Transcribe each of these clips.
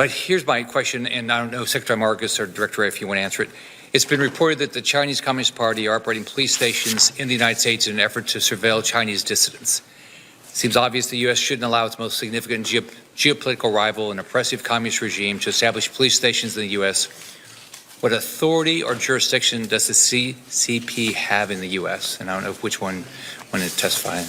But here's my question, and I don't know, Secretary Marcus or Director Wray, if you want to answer it. It's been reported that the Chinese Communist Party are operating police stations in the United States in an effort to surveil Chinese dissidents. It seems obvious the U.S. shouldn't allow its most significant geopolitical rival, an oppressive communist regime, to establish police stations in the U.S. What authority or jurisdiction does the CCP have in the U.S.? And I don't know which one wanted to testify.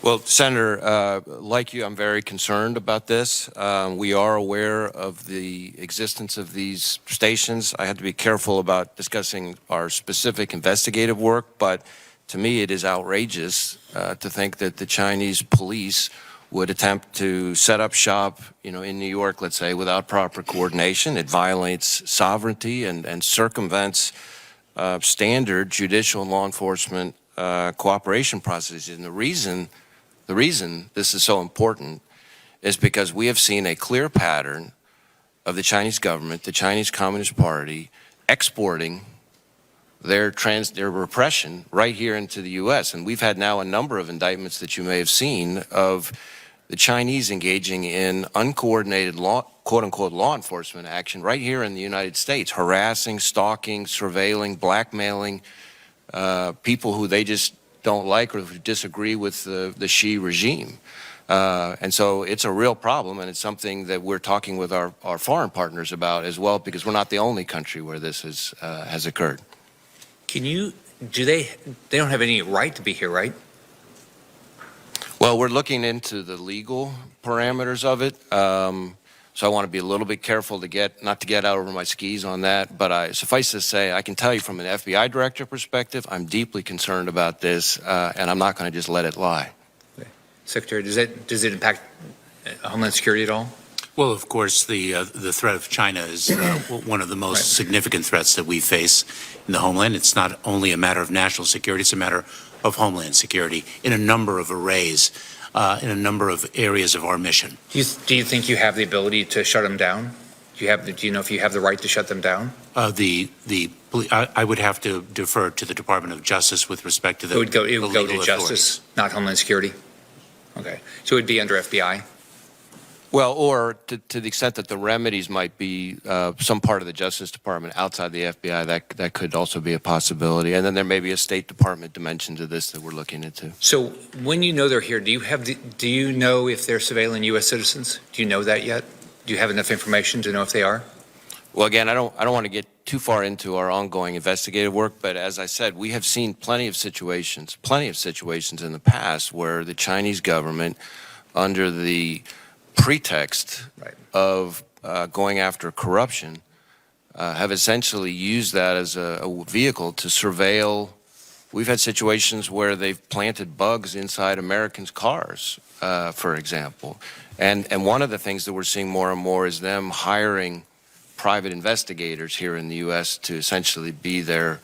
Well, Senator, like you, I'm very concerned about this. We are aware of the existence of these stations. I had to be careful about discussing our specific investigative work, but to me it is outrageous to think that the Chinese police would attempt to set up shop, in New York, let's say, without proper coordination. It violates sovereignty and circumvents standard judicial and law enforcement cooperation processes. And the reason this is so important is because we have seen a clear pattern of the Chinese government, the Chinese Communist Party, exporting their repression right here into the U.S. And we've had now a number of indictments that you may have seen of the Chinese engaging in uncoordinated quote-unquote law enforcement action right here in the United States, harassing, stalking, surveilling, blackmailing people who they just don't like or who disagree with the Xi regime. And so it's a real problem, and it's something that we're talking with our foreign partners about as well, because we're not the only country where this has occurred. They don't have any right to be here, right? Well, we're looking into the legal parameters of it. So I want to be a little bit careful not to get out over my skis on that. But suffice to say, I can tell you from an FBI director perspective, I'm deeply concerned about this, and I'm not going to just let it lie. Okay. Secretary, does it impact Homeland Security at all? Well, of course, the threat of China is one of the most significant threats that we face in the homeland. It's not only a matter of national security, it's a matter of homeland security in a number of arrays. In a number of areas of our mission. Do you think you have the ability to shut them down? Do you know if you have the right to shut them down? I would have to defer to the Department of Justice with respect to the legal It would go to Justice, not Homeland Security? Okay. So it would be under FBI? Well, or to the extent that the remedies might be some part of the Justice Department outside the FBI, that could also be a possibility. And then there may be a State Department dimension to this that we're looking into. So when you know they're here, do you know if they're surveilling U.S. citizens? Do you know that yet? Do you have enough information to know if they are? Well, again, I don't want to get too far into our ongoing investigative work, but as I said, we have seen plenty of situations in the past where the Chinese government, under the pretext of going after corruption, have essentially used that as a vehicle to surveil. We've had situations where they've planted bugs inside Americans' cars, for example. And one of the things that we're seeing more and more is them hiring private investigators here in the U.S. to essentially be their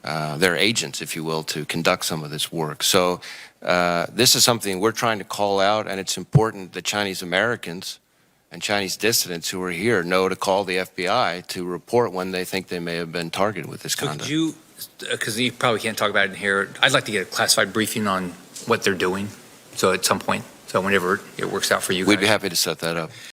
agents, if you will, to conduct some of this work. So this is something we're trying to call out, and it's important that Chinese Americans and Chinese dissidents who are here know to call the FBI to report when they think they may have been targeted with this conduct. Because you probably can't talk about it in here, I'd like to get a classified briefing on what they're doing, so at some point, so whenever it works out for you guys. We'd be happy to set that up.